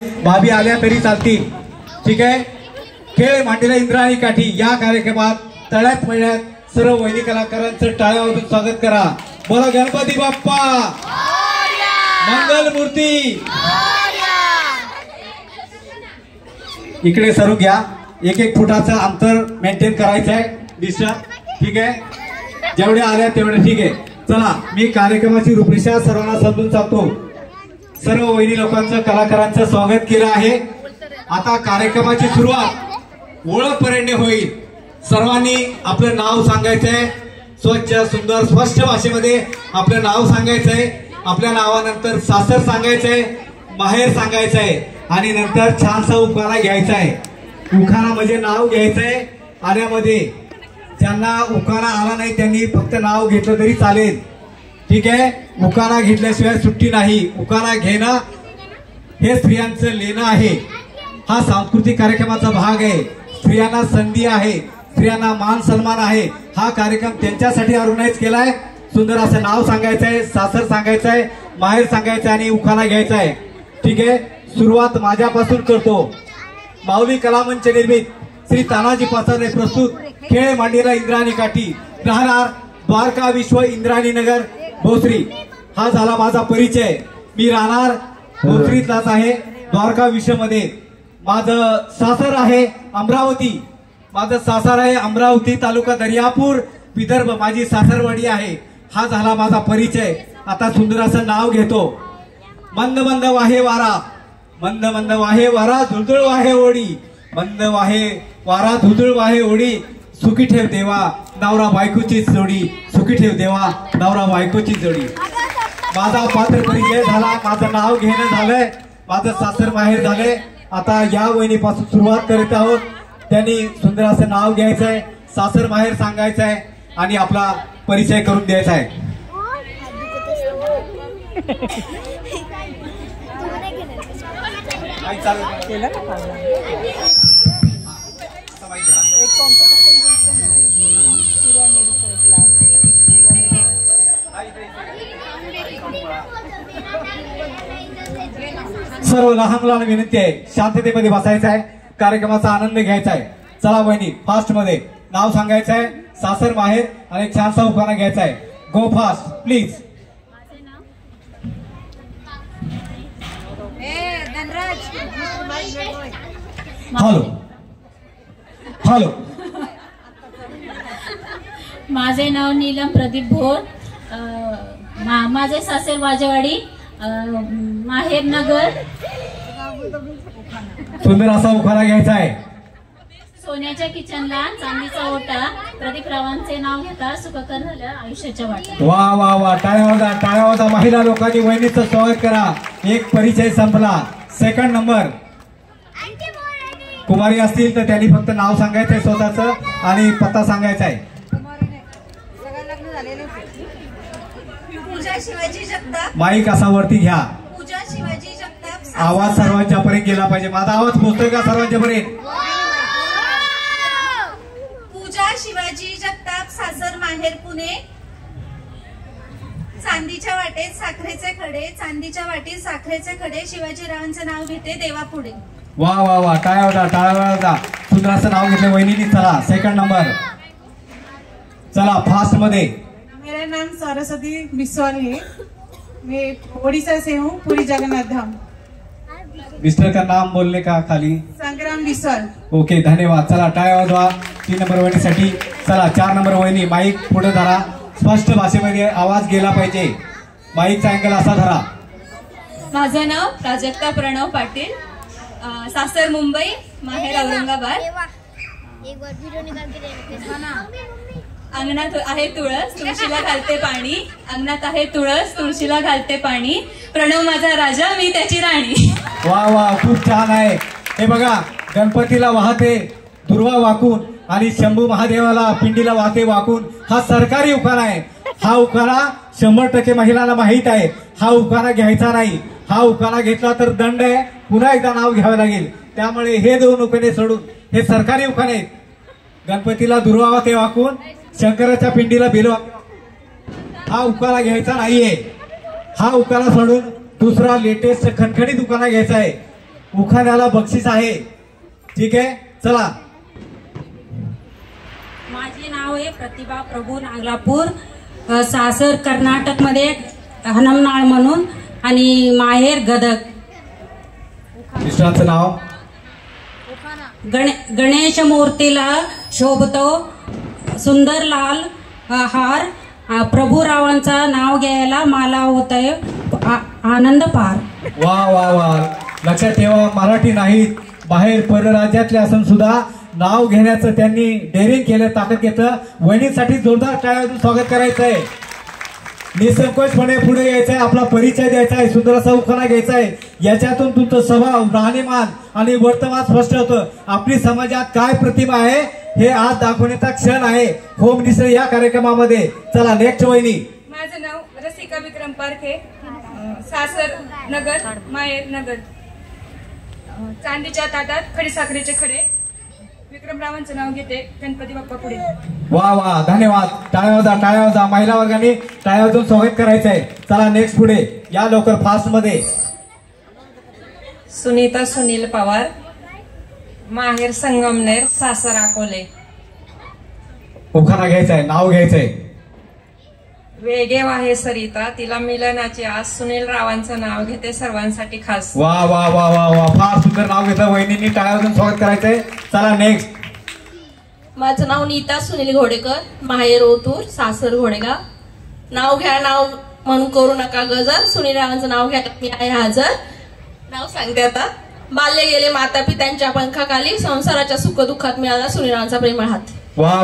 भाभी आल्या तरी चालतील, ठीक आहे। खेळ मांडीला इंद्रायणी काठी या कार्यक्रमात तळ्यात मळ्यात सर्व वैदिक कलाकारांचं टाळ्या वाजवून स्वागत करा। बोला गणपती बाप्पा मंगल मूर्ती। इकडे सरू घ्या, एक एक फुटाचं अंतर मेंटेन करायचं आहे डिस्टन्स, ठीक आहे। जेवढे आल्या तेवढे ठीक आहे। चला मी कार्यक्रमाची रूपरेषा सर्वांना समजून सांगतो। सर्व वैरी लोकांचं कलाकारांचं स्वागत केलं आहे। आता कार्यक्रमाची सुरुवात ओळखपर्यंत होईल। सर्वांनी आपलं नाव सांगायचंय, स्वच्छ सुंदर स्पष्ट भाषेमध्ये आपलं नाव सांगायचंय। आपल्या नावानंतर सासर सांगायचंय, माहेर सांगायचंय आणि नंतर छानसा उखाणा घ्यायचा आहे। उखाणा म्हणजे नाव घ्यायचंय। आल्यामध्ये ज्यांना उखाणा आला नाही त्यांनी फक्त नाव घेतलं तरी चालेल, ठीक आहे। उखाणा घेतल्याशिवाय सुट्टी नाही। उखाणा घेणं हे स्त्रियांचं लेणं आहे। हा सांस्कृतिक कार्यक्रमाचा भाग आहे। स्त्रियांना संधी आहे, स्त्रियांना मान सन्मान आहे। हा कार्यक्रम त्यांच्यासाठी ऑर्गनाइज केलाय। सुंदर असं नाव सांगायचंय, सासर सांगायचंय, माहेर सांगायचंय आणि उखाणा घ्यायचा आहे, ठीक आहे। सुरुवात माझ्यापासून करतो। माऊली कलामंच निर्मित श्री तानाजी पाचारे प्रस्तुत खेळ मांडीला इंद्रायणी काठी, राहणार द्वारका विश्व इंद्रायणी नगर भोसरी। हा झाला माझा परिचय। मी राहणार भोसरीतलाच आहे, द्वारका विश्व मध्ये। माझं सासर आहे अमरावती, माझं सासर आहे अमरावती तालुका दर्यापूर विदर्भ, माझी सासरवाडी आहे। हा झाला माझा परिचय। आता सुंदर असं नाव घेतो। मंद मंद वाहे वारा, मंद मंद वाहे वारा, धुळधुळ वाहे ओढी, मंद वाहे वारा धुळधुळ वाहे ओढी, सुखी ठेव देवा नवरा बायकोची जोडी, सुखी ठेव देवा नवरा बायकोची जोडी। माझा पात्र परिचय झाला, माझं नाव घेणं झालंय, माझं सासर माहेर झालंय। आता या वहिनीपासून सुरुवात करीत आहोत। त्यांनी सुंदर असं नाव घ्यायचंय, सासर माहेर सांगायचंय आणि आपला परिचय करून द्यायचा आहे। सर्व लहान मुलांना विनंती आहे, शांततेमध्ये बसायचं आहे, कार्यक्रमाचा आनंद घ्यायचा आहे। चला बहिणी, फास्ट मध्ये नाव सांगायचं आहे, सासर माहेर आणि छानसा उखाणा घ्यायचा आहे। गो फास्ट प्लीज। Hello hello. माझे नाव नीलम प्रदीप भोर, माझे सासर वाजेवाडी, माहेर नगर। सुंदर असा उखाणा घ्यायचा आहे। सोन्याच्या किचनला चांदीचा ओटा, प्रदीप रावांचे नाव घेता सुखकर झालं आयुष्याच्या वाटा। वा वा वा, टाळ्या वाजा टाळ्या वाजा। महिला लोकांनी वहिनीचं स्वागत करा। एक परिचय संपला। सेकंड नंबर कुमारी असतील तर त्यांनी फक्त नाव सांगायचंय स्वतःचं आणि पत्ता सांगायचा आहे। पूजा शिवाजी जगताप, माईक असा वरती घ्या। पूजा शिवाजी जगताप, आवाज सर्वांच्या पर्यंत गेला पाहिजे। माझा आवाज पोहोचतोय का सर्वांच्या पर्यंत? पूजा शिवाजी जगताप, सासर माहेर पुणे, चांदीच्या वाटेत साखरेचे खडे, चांदीच्या वाटेत साखरेचे खडे, शिवाजीरावांचं नाव घेते देवा पुढे। वा वा वा, टाळ्या वाजा टाळ्या वाजा। सुंदर असं नाव घेतलं वहिनीनी। चला सेकंड नंबर, चला फास्ट मध्ये। मेरा नाम सरस्वती बिस्वाल है, मैं ओडिशा से हूँ, पूरी जगन्नाथ धाम। मिस्टर का नाम बोलने का खाली? संग्राम बिस्वाल। ओके धन्यवाद। चला टाळ्या वाजवा 3 नंबर वहिनीसाठी। चला 4 नंबर वहिनी, माईक पुढे धरा, स्पष्ट भाषेमध्ये आवाज गेला पाहिजे। माईकचा अँगल असा धरा। माझं नाव प्राजक्ता प्रणव पाटील, सासर मुंबई, माहेर औरंगाबाद। अंगणात आहे तुळस, तुळशीला घालते पाणी, अंगणात आहे तुळस, तुळशीला घालते पाणी, प्रणव माझा राजा, मी त्याची राणी। वा वा, खूप छान आहे। हे बघा, गणपतीला वाहते दुर्वा वाकून आणि शंभू महादेवाला पिंडीला वाहते वाकून। हा सरकारी उखाणा आहे। हा उखाणा 100% महिलांना माहित आहे। हा उखाणा घ्यायचा नाही। हा उखाणा घेतला तर दंड आहे, पुन्हा एकदा नाव घ्यावं लागेल। त्यामुळे हे 2 उखाणे सोडून हे सरकारी उखाणे आहेत। गणपतीला दुर्वा वाहते वाकून, शंकराच्या पिंडीला बिलवा, हा उखाणा घ्यायचा नाहीये। हा उखाणा सोडून दुसरा लेटेस्ट खणखणीत उखाणा घ्यायचा आहे। उखाण्याला बक्षीस आहे. ठीक आहे, चला. माझे नाव आहे प्रतिभा प्रभू नागलापूर, सासर कर्नाटक मध्ये हनमनाळ म्हणून, आणि माहेर गदग. मिस्टरांचं नाव? गणेश मूर्तीला शोभतो सुंदर लाल हार. प्रभुरावांचं नाव घ्यायला मला होतंय आनंद पार. वा वा वा. लक्षात ठेवा, मराठी नाहीत, बाहेर परराज्यातले असून सुद्धा नाव घेण्याचं त्यांनी डेअरिंग केलं, ताकद घेतलं. वहिनीसाठी जोरदार टाळ्या स्वागत करायचंय. निसंकोचपणे पुढे यायचंय, आपला परिचय द्यायचा आहे, सुंदर असा उखाणा घ्यायचा आहे. याच्यातून तुमचं स्वभाव, राहणीमान आणि वर्तमान स्पष्ट होतं. आपली समाजात काय प्रतिमा आहे हे आज दाखवण्याचा क्षण आहे होम मिनिस्टर या कार्यक्रमामध्ये. चला नेक्स्ट वहिनी. माझं नाव रसिका विक्रम पारखे, सासर नगर, माहेर नगर. चांदीच्या ताटात खडीसाखरेचे खडे. विक्रमरावांचं नाव घेते, गणपती बाप्पा पुढे. वा वा, धन्यवाद. टाळ्या वाजा. महिला वर्गाने टाळ्या वाजून स्वागत करायचंय. चला नेक्स्ट पुढे या लवकर फास्ट मध्ये. सुनीता सुनील पवार, माहेर संगमनेर, सासर अकोले. उखाणा घ्यायचंय, नाव घ्यायचंय. वेगेव आहे सरिता, तिला मिलनाची आज. सुनील रावांचं नाव घेते, सर्वांसाठी खास. वा वा वा वा वा, फार सुंदर नाव घेतलं. वहिनींनी टाळ्या वाजून स्वागत करायचंय. चला नेक्स्ट. माझं नाव नीता सुनील घोडेकर, माहेर ओतूर, सासर घोडेगाव. नाव घ्या नाव म्हणून करू नका गजर, सुनील रावांचं नाव घ्या मी आहे हजर. नाव सांगते आता. बाल्य गेले माता पित्यांच्या पंखाखाली, संसाराच्या सुख दुःखात मिळाला सुनील रावांचा प्रेमळ हात. वा.